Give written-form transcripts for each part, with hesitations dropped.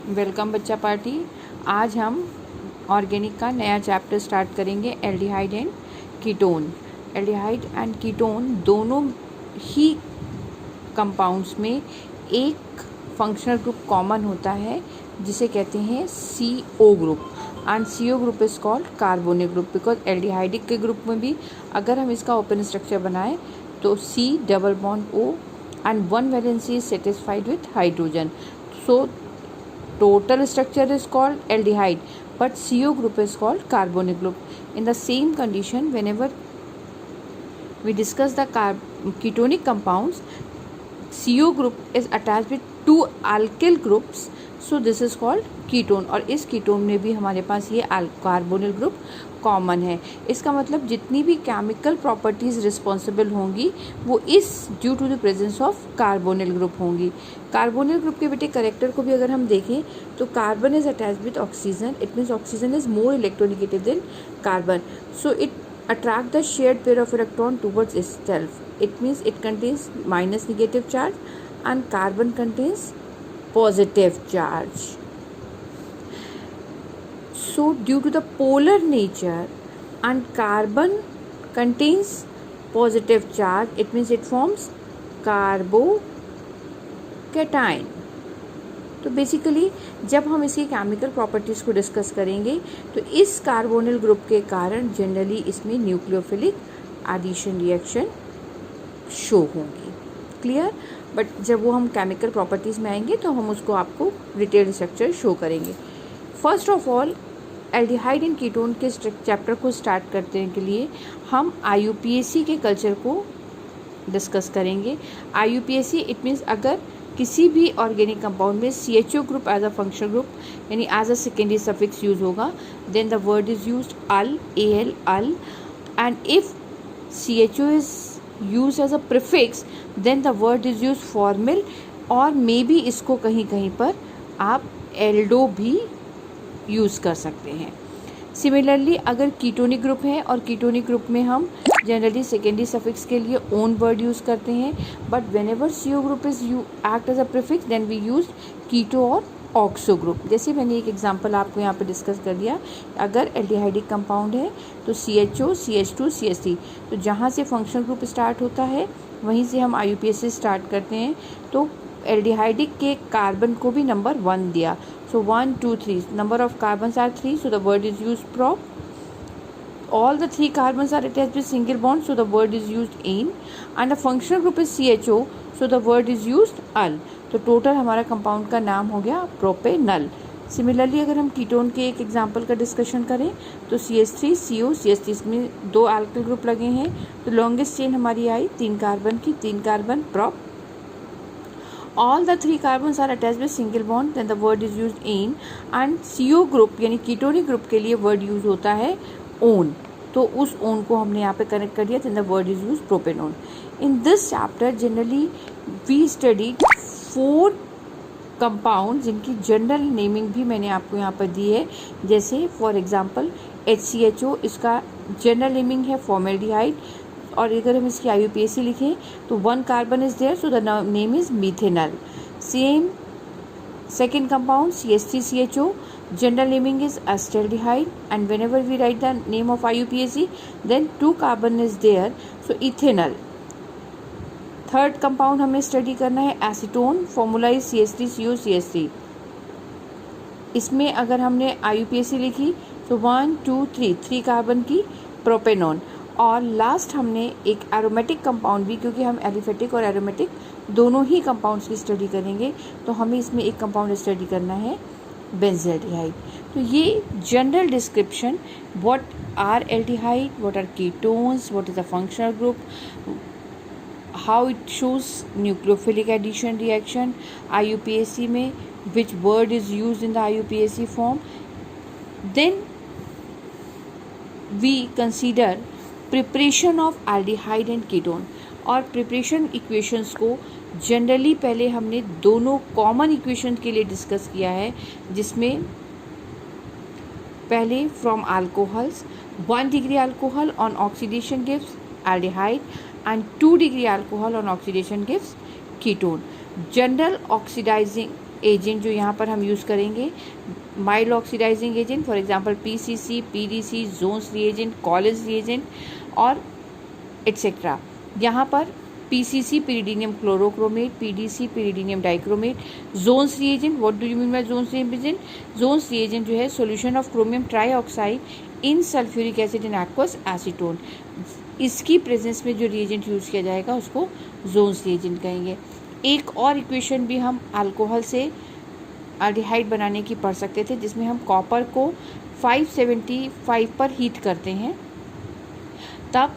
Welcome बच्चा party. आज हम ऑर्गेनिक का नया चैप्टर स्टार्ट करेंगे, aldehyde and ketone. Aldehyde and ketone दोनों ही कंपाउंड्स में एक फंक्शनल ग्रुप कॉमन होता है जिसे कहते हैं CO group. And CO group is called carbonic group because aldehydic के ग्रुप में भी अगर हम इसका ओपन स्ट्रक्चर बनाएं तो C double bond O and one valency is satisfied with hydrogen. So total structure is called aldehyde, but CO group is called carbonic group. In the same condition, whenever we discuss the ketonic compounds, CO group is attached with two alkyl groups, so this is called ketone. और इस ketone में भी हमारे पास ये carbonyl group common है। इसका मतलब जितनी भी केमिकल प्रॉपर्टीज़ रिस्पॉन्सिबल होंगी वो इस due to the presence of carbonyl group होंगी। कार्बोनिल ग्रुप के बेटे करेक्टर को भी अगर हम देखें तो carbon is attached with oxygen, it means oxygen is more electronegative than carbon, so it attract the shared pair of electron towards itself. It means it contains minus negative charge and carbon contains positive charge. So due to the polar nature and carbon contains positive charge, it means it forms carbocation. तो basically जब हम इसकी chemical properties को discuss करेंगे तो इस carbonyl group के कारण जनरली इसमें न्यूक्लियोफिलिक एडिशन रिएक्शन शो होंगी। क्लियर? बट जब वो हम केमिकल प्रॉपर्टीज़ में आएंगे तो हम उसको आपको डिटेल स्ट्रक्चर शो करेंगे। First of all aldehyde and ketone के चैप्टर को स्टार्ट करने के लिए हम IUPAC के कल्चर को डिस्कस करेंगे। IUPAC इट मीन्स अगर किसी भी ऑर्गेनिक कंपाउंड में CHO group as a functional group यानी as a secondary suffix use होगा, then the word is used al, AL, al, and if CHO is use as a prefix then the word is use formyl, और may B इसको कहीं कहीं पर आप Aldo भी use कर सकते हैं। सिमिलरली अगर कीटोनिक ग्रुप है और कीटोनिक ग्रुप में हम जनरली सेकेंडरी सफिक्स के लिए ओन वर्ड यूज़ करते हैं, but whenever CO group is act as a prefix then we use keto और ऑक्सो ग्रुप। जैसे मैंने एक एग्जांपल आपको यहाँ पे डिस्कस कर दिया, अगर एल्डिहाइडिक कंपाउंड है तो CHO, CH2, CH3, तो जहाँ से फंक्शनल ग्रुप स्टार्ट होता है वहीं से हम IUPAC स्टार्ट करते हैं। तो एल्डिहाइडिक के कार्बन को भी नंबर 1 दिया, so 1 2 3 number of carbons are 3, so the word is used prop. All the 3 carbons are attached with single bond, so the word is used ene, and the functional group is CHO, so the word is used al. तो total हमारा compound का नाम हो गया propanal. Similarly अगर हम ketone के एक एग्जांपल का डिस्कशन करें तो CH3, CO, CH3 में 2 अल्किल ग्रुप लगे हैं, तो लॉन्गेस्ट चेन हमारी आई 3 कार्बन की, 3 carbon prop. All the 3 carbons are attached with single bond, then the word is used ene, and CO group यानी कीटोनिक ग्रुप के लिए वर्ड यूज होता है ओन, तो उस ओन को हमने यहाँ पे कनेक्ट कर दिया, then the word is used propanone. In this chapter generally we studied 4 compound जिनकी जनरल नेमिंग भी मैंने आपको यहाँ पर दी है। जैसे फॉर एग्जांपल HCHO, इसका जनरल नेमिंग है फॉर्मेल्डिहाइड, और अगर हम इसकी IUPAC लिखें तो 1 carbon is there, so the name is methanal. Same second compound CH3CHO, general naming is acetaldehyde, and whenever we write the name of IUPAC then 2 carbon is there, so ethanal. Third compound हमें study करना है acetone, formula is CH3CO CH3। इसमें अगर हमने IUPAC लिखी तो 1 2 3 carbon की propanone. और लास्ट हमने एक एरोमेटिक कंपाउंड भी, क्योंकि हम एलिफेटिक और एरोमेटिक दोनों ही कंपाउंड्स की स्टडी करेंगे तो हमें इसमें एक कंपाउंड स्टडी करना है बेंजल्डिहाइड। तो ये general description, what are aldehyde, what are ketones, what is the functional group, how it shows nucleophilic addition reaction IUPAC में, which word is use in the IUPAC form, then we consider preparation of aldehyde and ketone. और preparation equations को generally पहले हमने दोनों common equation के लिए discuss किया है, जिसमें पहले from alcohols 1 degree alcohol on oxidation gives aldehyde and 2 degree alcohol on oxidation gives ketone. General oxidizing agent जो यहाँ पर हम यूज़ करेंगे, mild oxidizing agent, for example PCC, PDC, Jones reagent, Collins reagent और एट्सेट्रा। यहाँ पर PCC pyridinium chlorochromate, PDC pyridinium dichromate, Jones reagent, what do you mean by Jones reagent? Jones reagent जो है solution of chromium trioxide in sulphuric acid in aqueous acetone, इसकी presence में जो reagent use किया जाएगा उसको जोन्स रिएजेंट कहेंगे। एक और इक्वेशन भी हम अल्कोहल से एल्डिहाइड बनाने की पढ़ सकते थे, जिसमें हम कॉपर को 575 पर हीट करते हैं, तब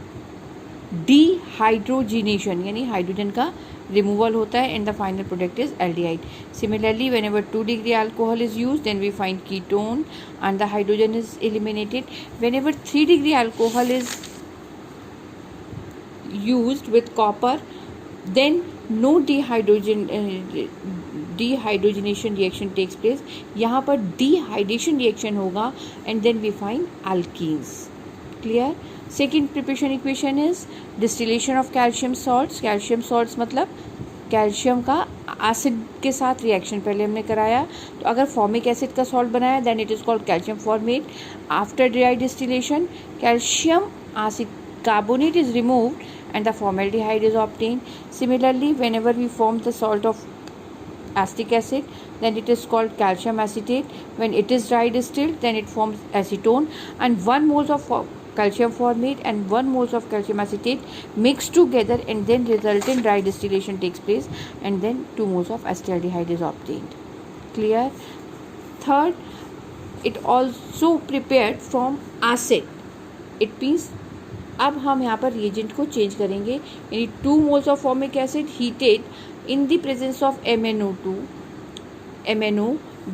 डिहाइड्रोजिनेशन यानी हाइड्रोजन का रिमूवल होता है and the final product is aldehyde. Similarly whenever 2 degree alcohol is used, then we find ketone and the hydrogen is eliminated. Whenever 3 degree alcohol is used with copper, then no dehydrogenation reaction takes place. यहाँ पर dehydration reaction होगा and then we find alkenes. Clear? Second preparation equation is distillation of calcium salts. Calcium salts मतलब calcium का acid के साथ reaction पहले हमने कराया, तो अगर फॉर्मिक एसिड का सॉल्ट बनाया then it is called calcium formate. After dry distillation calcium acid carbonate is removed and the formaldehyde is obtained. Similarly, whenever we form the salt of acetic acid, then it is called calcium acetate. When it is dry distilled, then it forms acetone, and 1 moles of calcium formate and 1 moles of calcium acetate mixed together and then resultant dry distillation takes place, and then 2 moles of acetaldehyde is obtained. Clear? Third, it also prepared from acid. It means अब हम यहाँ पर reagent को change करेंगे, यानी 2 moles of formic acid heated in the presence of MnO,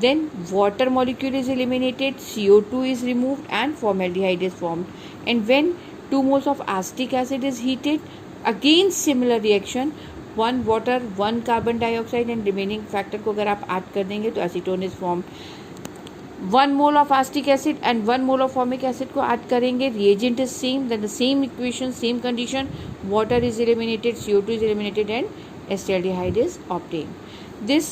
then water molecule is eliminated, CO2 is removed and formaldehyde is formed. And when 2 moles of acetic acid is heated, again similar reaction, 1 water 1 carbon dioxide and remaining factor को अगर आप add कर देंगे तो acetone is formed. 1 mole of acetic acid and 1 mole of formic acid को add करेंगे, reagent is same, then the same equation, same condition, water is eliminated, CO2 is eliminated and acetaldehyde is obtained. This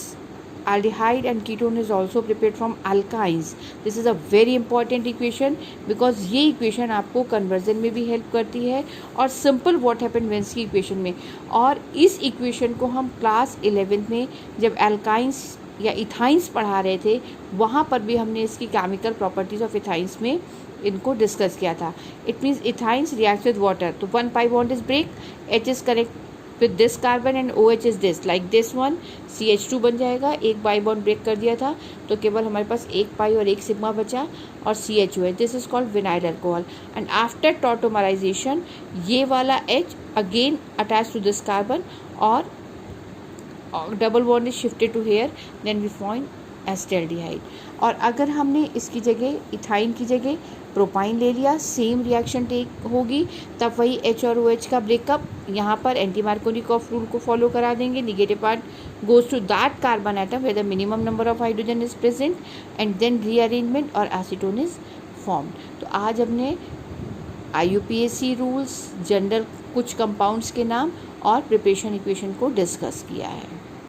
aldehyde and ketone is also prepared from alkynes. This is a very important equation because ये equation आपको conversion में भी help करती है और simple what happened whens की equation में, और इस equation को हम क्लास 11th में जब alkynes या इथाइंस पढ़ा रहे थे वहाँ पर भी हमने इसकी केमिकल प्रॉपर्टीज़ ऑफ इथाइंस में इनको डिस्कस किया था. It means ethynes reacts with water, तो 1 pi bond is break, H is connect with this carbon and OH is this, like this one, CH2 बन जाएगा. एक बाई बॉन्ड ब्रेक कर दिया था तो केवल हमारे पास 1 pi और 1 सिग्मा बचा और CHO है. This is called vinyl alcohol. And after tautomerization ये वाला H again attach to this carbon और double bond is shifted to here, then we find acetaldehyde. और अगर हमने इसकी जगह इथाइन की जगह प्रोपाइन ले लिया, सेम रिएक्शन टेक होगी, तब वही H और OH का ब्रेकअप यहाँ पर एंटी मार्कोनिकॉफ रूल को फॉलो करा देंगे. Negative part goes to that carbon atom where the minimum number of hydrogen is present and then rearrangement और एसीटोन इज फॉर्म्ड. तो आज हमने IUPAC रूल्स, जनरल कुछ कंपाउंड्स के नाम और प्रिपरेशन इक्वेशन को डिस्कस किया है.